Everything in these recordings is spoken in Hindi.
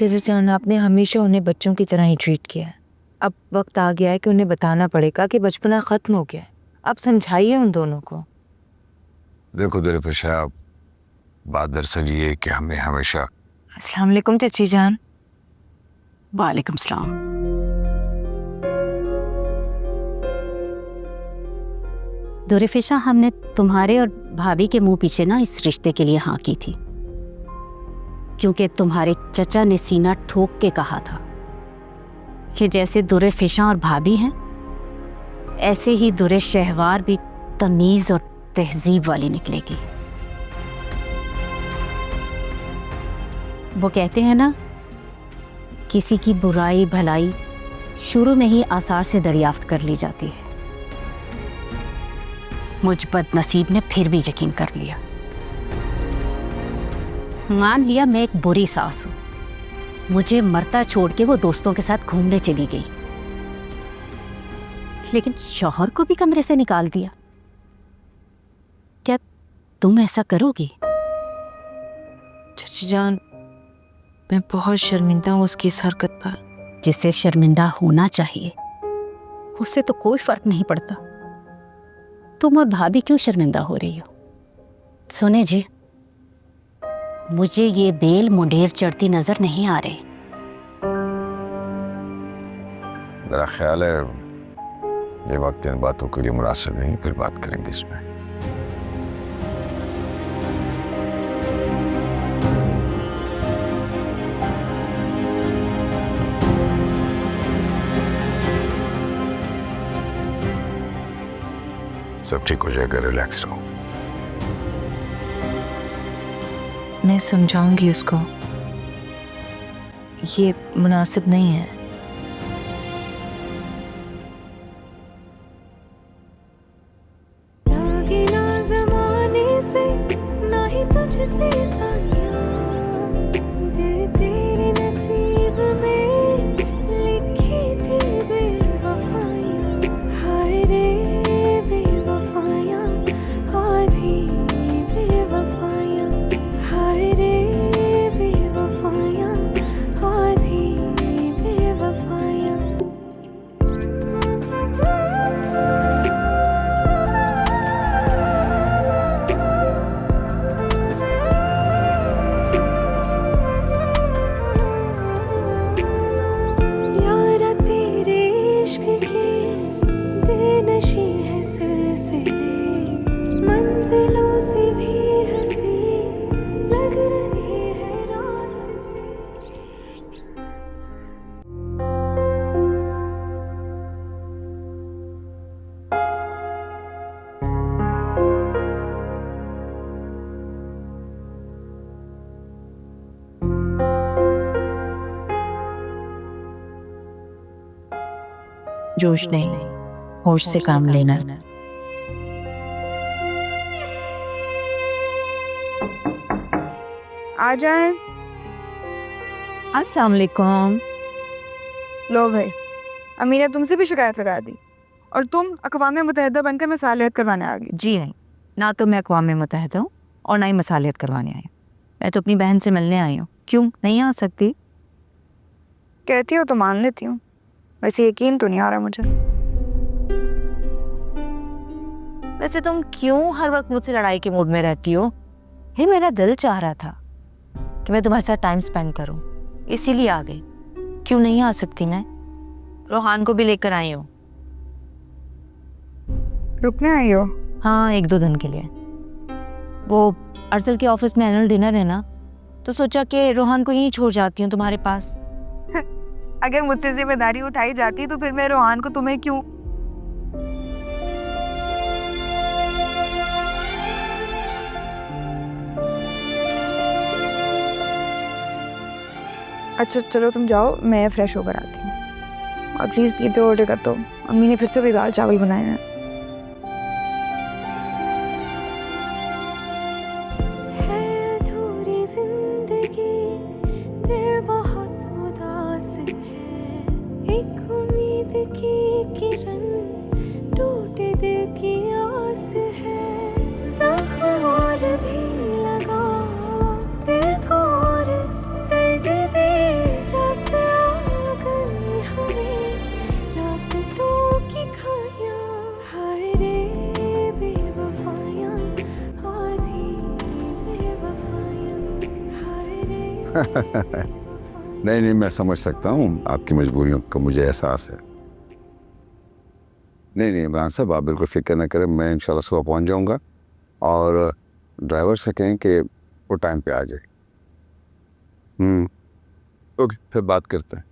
चाचा जान, आपने हमेशा उन्हें बच्चों की तरह ही ट्रीट किया है। अब वक्त आ गया है कि उन्हें बताना पड़ेगा कि बचपना खत्म हो गया है। आप समझाइए उन दोनों को। देखो दुर्फिशा, बात दरअसल ये है कि हमें हमेशा। अस्सलाम वालेकुम चाची जान। वालेकुम सलाम। दुर्फिशा, हमने तुम्हारे और भाभी के मुंह पीछे ना इस रिश्ते के लिए हाँ की थी, क्योंकि तुम्हारे चचा ने सीना ठोक के कहा था कि जैसे दुर्फिशा और भाभी हैं, ऐसे ही दुरे शहवार भी तमीज और तहजीब वाली निकलेगी। वो कहते हैं ना, किसी की बुराई भलाई शुरू में ही आसार से दरियाफ्त कर ली जाती है। मुझ बदनसीब ने फिर भी यकीन कर लिया। मान लिया मैं एक बुरी सास हूं, मुझे मरता छोड़ के वो दोस्तों के साथ घूमने चली गई, लेकिन शौहर को भी कमरे से निकाल दिया। क्या तुम ऐसा करोगी? चाची जान, मैं बहुत शर्मिंदा हूँ उसकी इस हरकत पर। जिसे शर्मिंदा होना चाहिए उससे तो कोई फर्क नहीं पड़ता। तुम और भाभी क्यों शर्मिंदा हो रही हो? सुने जी, मुझे ये बेल मुंडेर चढ़ती नजर नहीं आ रही। मेरा ख्याल है ये वक्त इन बातों के लिए मुनासिब नहीं, फिर बात करेंगे इसमें। सब ठीक हो जाएगा, रिलैक्स रहो। मैं समझाऊंगी उसको, ये मुनासिब नहीं है। लागे ना ज़माने से, ना ही तुझसे साया, दिल तेरे नसीब में लिखी थी बेवफाइयाँ। हाय रे बेवफाइयाँ, आधी बेवफाइयाँ। हाय रे बेवफाइयाँ, आधी बेवफाइयाँ। यारा तेरे इश्क के दिलनशी है सिलसिले, मंजिलों से भी हंसी लग रही है रास्ते। जोश नहीं, होश से काम लेना। आ जाए। अस्सलाम वालेकुम। लो भाई, अमीर ने तुमसे भी शिकायत लगा दी और तुम अक़वाम मुत्तहिदा बनकर मसालियत करवाने आ गई। जी नहीं, ना तो मैं अक़वाम मुत्तहिदा हूँ और ना ही मसालियत करवाने आई हूँ। मैं तो अपनी बहन से मिलने आई हूँ। क्यों नहीं आ सकती? कहती हो तो मान लेती हूँ, वैसे यकीन तो नहीं आ रहा मुझे। वैसे तुम क्यों हर वक्त मुझसे लड़ाई के मूड में रहती हो? ये मेरा दिल चाह रहा था कि मैं तुम्हारे साथ टाइम स्पेंड करूं, इसीलिए आ गई। क्यों नहीं आ सकती? मैं रोहान को भी लेकर आई हूँ। रुकने आई हो? हाँ, 1-2 दिन के लिए। वो अरसल के ऑफिस में एनुअल डिनर है ना, तो सोचा कि रोहान को यहीं छोड़ जाती हूँ तुम्हारे पास। अगर मुझसे जिम्मेदारी उठाई जाती तो फिर मैं रोहान को तुम्हें क्यों? अच्छा चलो तुम जाओ, मैं फ्रेश होकर आती हूँ। और प्लीज़ पिज़्ज़ा ऑर्डर कर दो, अम्मी ने फिर से भी दाल चावल बनाए हैं। है अधूरी जिंदगी, दिल बहुत उदास है, एक उम्मीद की किरण टूटे दिल की आस है। ज़ख्म और भी लगा दिल को और दर्द दे, नहीं नहीं, मैं समझ सकता हूँ आपकी मजबूरियों का, मुझे एहसास है। नहीं नहीं इमरान साहब, आप बिल्कुल फिक्र न करें, मैं इंशाल्लाह सुबह पहुँच जाऊँगा और ड्राइवर से कहें कि वो टाइम पे आ जाए। ओके, फिर बात करते हैं।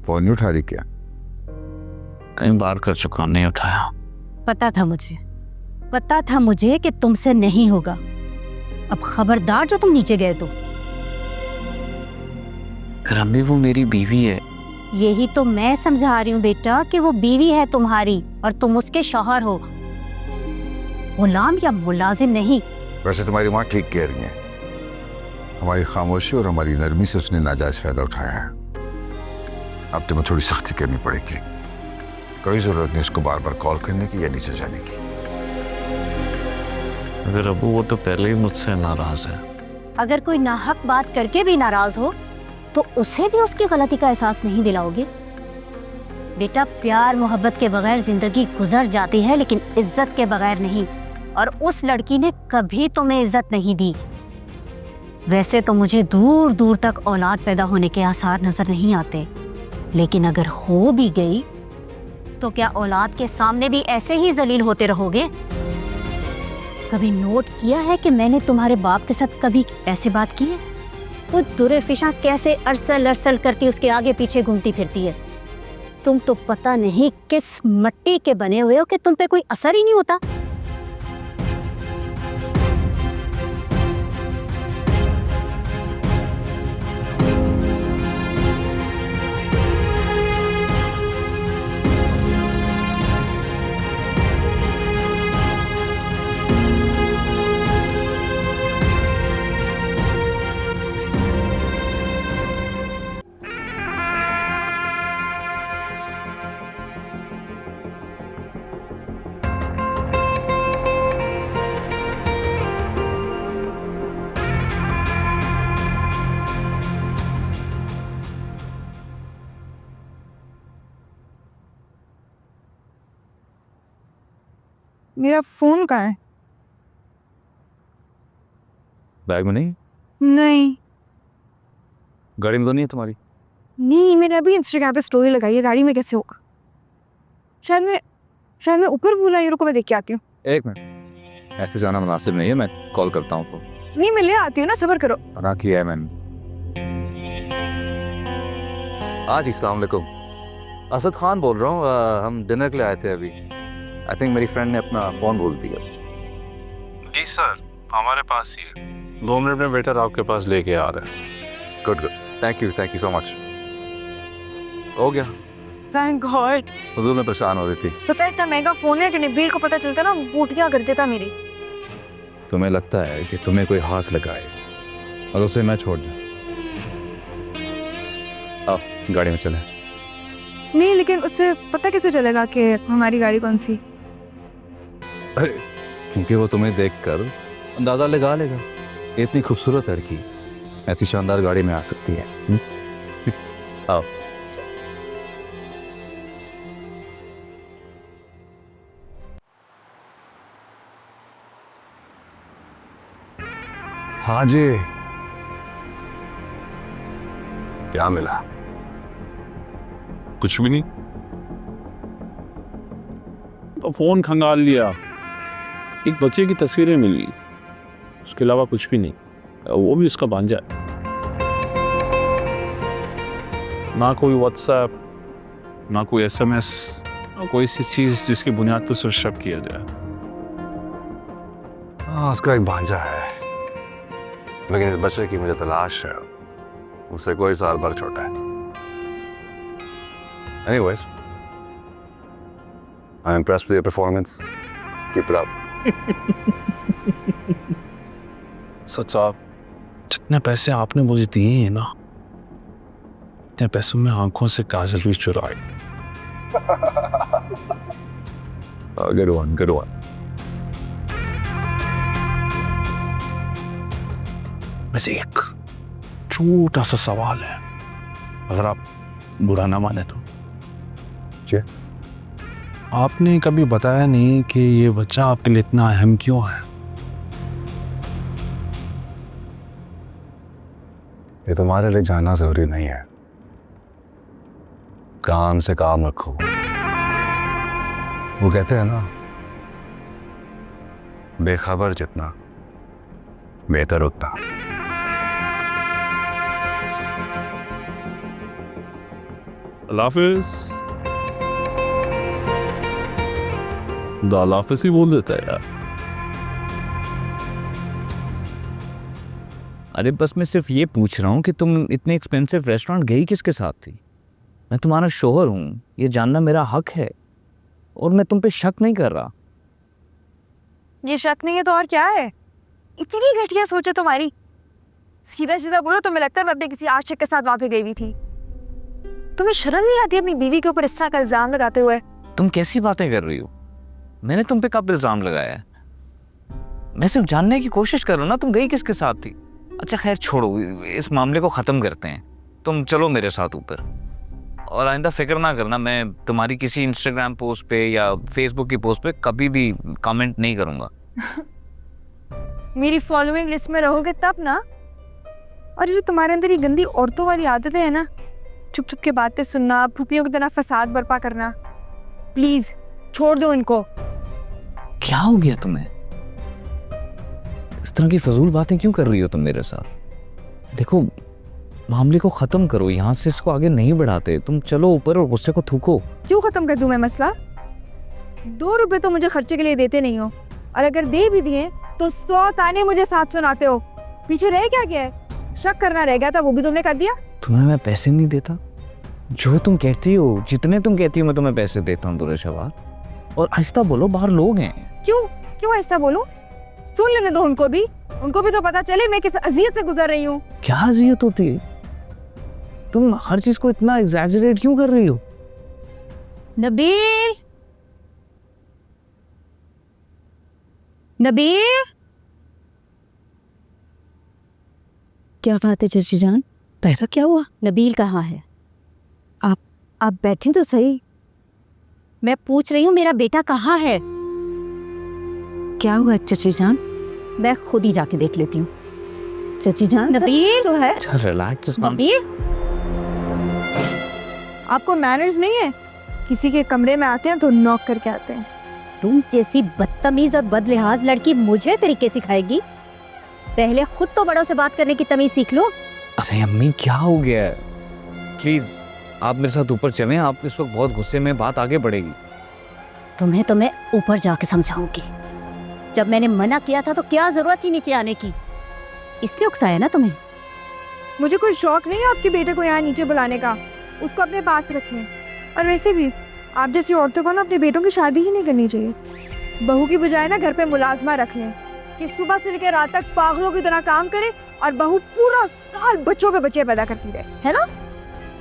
फ़ोन नहीं उठा रही क्या? कई बार कर चुका, नहीं उठाया। पता था मुझे कि तुमसे नहीं होगा। अब खबरदार जो तुम नीचे गए तो। रम्मी, वो मेरी बीवी है। यही तो मैं समझा रही हूँ बेटा कि वो बीवी है तुम्हारी और तुम उसके शौहर हो, गुलाम या मुलाजिम नहीं। वैसे तुम्हारी माँ ठीक कह रही है, हमारी खामोशी और हमारी नरमी से उसने नाजायज फायदा उठाया है। अब तुम्हें थोड़ी सख्ती करनी पड़ेगी। कोई जरूरत नहीं उसको बार बार कॉल करने की या नीचे जाने की। अगर अबू, वो तो पहले ही मुझसे नाराज है। अगर कोई नाहक बात करके भी नाराज हो तो उसे भी उसकी गलती का एहसास नहीं दिलाओगे। बेटा, प्यार मोहब्बत के बगैर जिंदगी गुजर जाती है, लेकिन इज्जत के बगैर नहीं। और उस लड़की ने कभी तुम्हें इज्जत नहीं दी। वैसे तो मुझे दूर दूर तक औलाद पैदा होने के आसार नजर नहीं आते, लेकिन अगर हो भी गई तो क्या औलाद के सामने भी ऐसे ही जलील होते रहोगे? कभी नोट किया है कि मैंने तुम्हारे बाप के साथ कभी ऐसे बात की है? वो दुरेफिशा कैसे अरसल अरसल करती उसके आगे पीछे घूमती फिरती है। तुम तो पता नहीं किस मट्टी के बने हुए हो कि तुम पे कोई असर ही नहीं होता। मेरा फोन कहाँ है? बैग में नहीं? नहीं गाड़ी में तो नहीं है तुम्हारी? नहीं, मैंने अभी इंस्टाग्राम पे स्टोरी लगाई है, गाड़ी में कैसे होगा? शायद मैं ऊपर भूला, ये रुको मैं देख के आती हूँ। एक मिनट, ऐसे जाना मुनासिब नहीं है, मैं कॉल करता हूँ। नहीं, मैं ले आती हूँ ना, सब्र करो। मना किया है मैंने। आज अस्सलाम वालेकुम, असद खान बोल रहा हूँ। हम डिनर के लिए आए थे अभी। आई थिंक मेरी फ्रेंड ने अपना फ़ोन भूल दिया। जी सर, हमारे पास ही है। 2 मिनट में वेटर आपके पास लेके आ रहा है। Good good, thank you so much. हो गया। Thank God. हुजूर में परेशान हो रही थी। पता है इतना महंगा फोन है कि नहीं, बिल को पता चलता ना बूटियाँ कर देता मेरी। तुम्हें लगता है कि तुम्हें कोई हाथ लगाए और उसे मैं छोड़ दूँ? आओ गाड़ी में चले। नहीं, लेकिन उससे पता कैसे चलेगा कि हमारी गाड़ी कौन सी? अरे, क्योंकि वो तुम्हें देखकर अंदाज़ा लगा लेगा। इतनी खूबसूरत लड़की ऐसी शानदार गाड़ी में आ सकती है। आओ। हाँ जी, क्या मिला? कुछ भी नहीं, तो फोन खंगाल लिया, एक बच्चे की तस्वीरें मिली, उसके अलावा कुछ भी नहीं। वो भी उसका भांजा है। ना कोई व्हाट्सएप, ना कोई SMS, ना कोई ऐसी चीज जिसकी बुनियाद पर उसे शक किया जाए। हाँ, उसका एक भांजा है, लेकिन इस बच्चे की मुझे तलाश है। उससे कोई साल भर छोटा है। Anyways, I'm impressed with your performance. Keep it up. सच साहब, जितने पैसे आपने मुझे दिए हैं ना, इतने पैसों में आंखों से काजल भी चुराए। Good one, good one. वैसे एक छोटा सा सवाल है, अगर आप बुरा ना माने तो। जी? आपने कभी बताया नहीं कि ये बच्चा आपके लिए इतना अहम क्यों है। ये तुम्हारे लिए जानना जरूरी नहीं है। काम से काम रखो। वो कहते हैं ना, बेखबर जितना बेहतर उतना। अल्लाह हाफिज। अल्लाह हाफिज ही बोल देता है यार। अरे बस मैं सिर्फ ये पूछ रहा हूँ कि तुम इतने एक्सपेंसिव रेस्टोरेंट गई किसके साथ थी? मैं तुम्हारा शोहर हूँ, ये जानना मेरा हक है, और मैं तुम पे शक नहीं कर रहा। ये शक नहीं है तो और क्या है? इतनी घटिया सोच है तुम्हारी। सीधा सीधा बोलो, तुम्हें लगता है मैं अपने किसी आशिक के साथ वहां पे गई हुई थी? तुम्हें शर्म नहीं आती अपनी बीवी के ऊपर इस तरह का इल्जाम लगाते हुए? तुम कैसी बातें कर रही हो? मैंने तुम पे कब इल्जाम लगाया है? मैं सिर्फ जानने की कोशिश कर रहा हूँ ना, तुम गई किसके साथ थी। अच्छा खैर छोड़ो, इस मामले को ख़त्म करते हैं। तुम चलो मेरे साथ ऊपर, और आइंदा फिक्र ना करना, मैं तुम्हारी किसी इंस्टाग्राम पोस्ट पे या फेसबुक की पोस्ट पे कभी भी कमेंट नहीं करूँगा। मेरी फॉलोइंग लिस्ट में रहोगे तब ना। और ये जो तुम्हारे अंदर ये गंदी औरतों वाली आदतें हैं ना, चुप चुप के बातें सुनना, फूफियों की तरह फसाद बर्पा करना, प्लीज छोड़ दो इनको। क्या हो गया तुम्हें? इस तरह की फजूल बातें क्यों कर रही हो तुम मेरे साथ? देखो, मामले को ख़त्म करो, यहाँ से इसको आगे नहीं बढ़ाते। तुम चलो ऊपर और गुस्से को थूको। क्यों खत्म कर दूं मैं मसला? 2 रुपए तो मुझे खर्चे के लिए देते नहीं हो, और अगर दे भी दिए तो 100 ताने मुझे साथ सुनाते हो। पीछे रह क्या गया है? शक करना रह गया था, वो भी तुमने कर दिया। तुम्हें मैं पैसे नहीं देता? जो तुम कहती हो, जितने तुम कहती हो मैं तुम्हें पैसे देता हूँ दुरेशवार। और आहिस्ता बोलो, बाहर लोग हैं। क्यों ऐसा बोलो? सुन लेने दो उनको भी तो पता चले मैं किस अजियत से गुजर रही हूँ। क्या अजियत होती है? तुम हर चीज को इतना एग्जैजरेट क्यों कर रही हो? नबील, नबील, क्या बात है चची जान? तेरा क्या हुआ? नबील कहाँ है? आप बैठे तो सही। मैं पूछ रही हूँ मेरा बेटा कहाँ है? क्या हुआ चची जान? मैं खुद ही जाके देख लेती हूँ। चची जान नबील तो है। अच्छा रिलैक्स। नबील, आपको मैनर्स नहीं है? किसी के कमरे में आते हैं तो नॉक करके आते हैं। तुम जैसी बदतमीज और बदलिहाज लड़की मुझे तरीके सिखाएगी? पहले खुद तो बड़ों से बात करने की तमीज सीख लो। अरे अम्मी क्या हो गया है? प्लीज आप मेरे साथ ऊपर चलें, आप इस वक्त बहुत गुस्से में, बात आगे बढ़ेगी। तुम्हें तो मैं ऊपर जाके समझाऊंगी। जब मैंने मना किया था तो क्या जरूरत थी नीचे आने की? इसलिए उकसाया ना तुम्हें। मुझे कोई शौक नहीं है आपके बेटे को यहाँ नीचे बुलाने का। उसको अपने पास रखें। और वैसे भी आप जैसी औरतों को ना अपने बेटों की शादी ही नहीं करनी चाहिए। बहू की बजाय ना घर पे मुलाजमा रख लें कि सुबह से लेकर रात तक पागलों की तरह काम करे, और बहू पूरा साल बच्चों पे बच्चे पैदा करती रहे, है ना?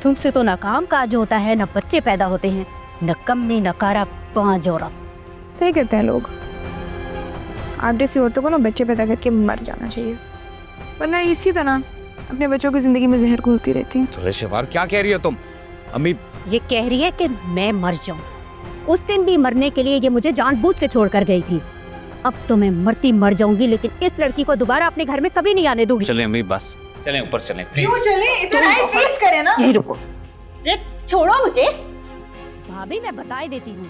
तुमसे तो ना काम काज होता है, ना बच्चे पैदा होते हैं, न कमी न कारा, 5 औरत। सही कहते हैं लोग। आप जैसी औरतों को ना बच्चे पैदा करके मर जाना चाहिए, वरना इसी तरह अपने बच्चों की जिंदगी में जहर घोलती रहती हैं। तुरेशवार क्या कह रही हो तुम? अम्मी ये कह रही है कि मैं मर जाऊं। उस दिन भी मरने के लिए ये मुझे जानबूझ के छोड़ कर गई थी। अब तो मैं मरती मर जाऊंगी, लेकिन इस लड़की को दोबारा अपने घर में कभी नहीं आने दूंगी। चलें अम्मी, बस चलें ऊपर चलें प्लीज। क्यों चले? इतना ही फेस करें ना। यही रुको। अरे छोड़ो मुझे। भाभी मैं बता ही देती हूँ,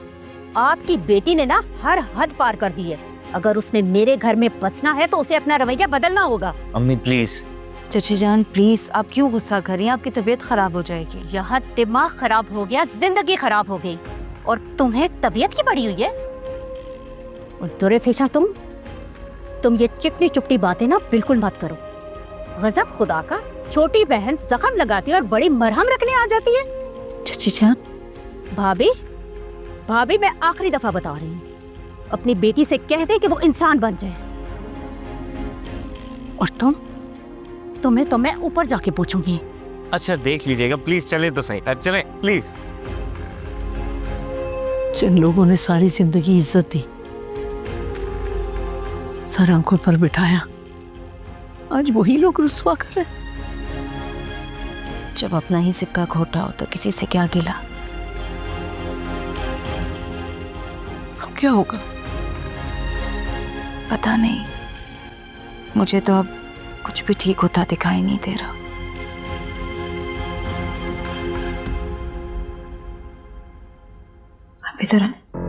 आपकी बेटी ने ना हर हद पार कर दी है। अगर उसने मेरे घर में बसना है तो उसे अपना रवैया बदलना होगा। अम्मी प्लीज। चची जान प्लीज, आप क्यों गुस्सा कर रही हैं? आपकी तबीयत खराब हो जाएगी। यहाँ दिमाग खराब हो गया, जिंदगी खराब हो गई, और तुम्हें तबीयत की पड़ी हुई है। और दुरेफेशा तुम ये चिकनी चुपटी बातें ना बिल्कुल मत करो। गजब खुदा का, छोटी बहन जख्म लगाती है और बड़ी मरहम रखने आ जाती है। चची जान। भाभी मैं आखिरी दफा बता रही हूँ, अपनी बेटी से कह दे कि वो इंसान बन जाए। और तुम्हें तो मैं ऊपर जाके पूछूंगी। अच्छा देख लीजिएगा, प्लीज चले तो सही। चले प्लीज। जिन लोगों ने सारी जिंदगी इज्जत दी, सर आंखों पर बिठाया, आज वही लोग रुस्वा कर रहे। जब अपना ही सिक्का खोटा हो तो किसी से क्या गिला। क्या होगा? पता नहीं, मुझे तो अब कुछ भी ठीक होता दिखाई नहीं दे रहा। आप इधर आए।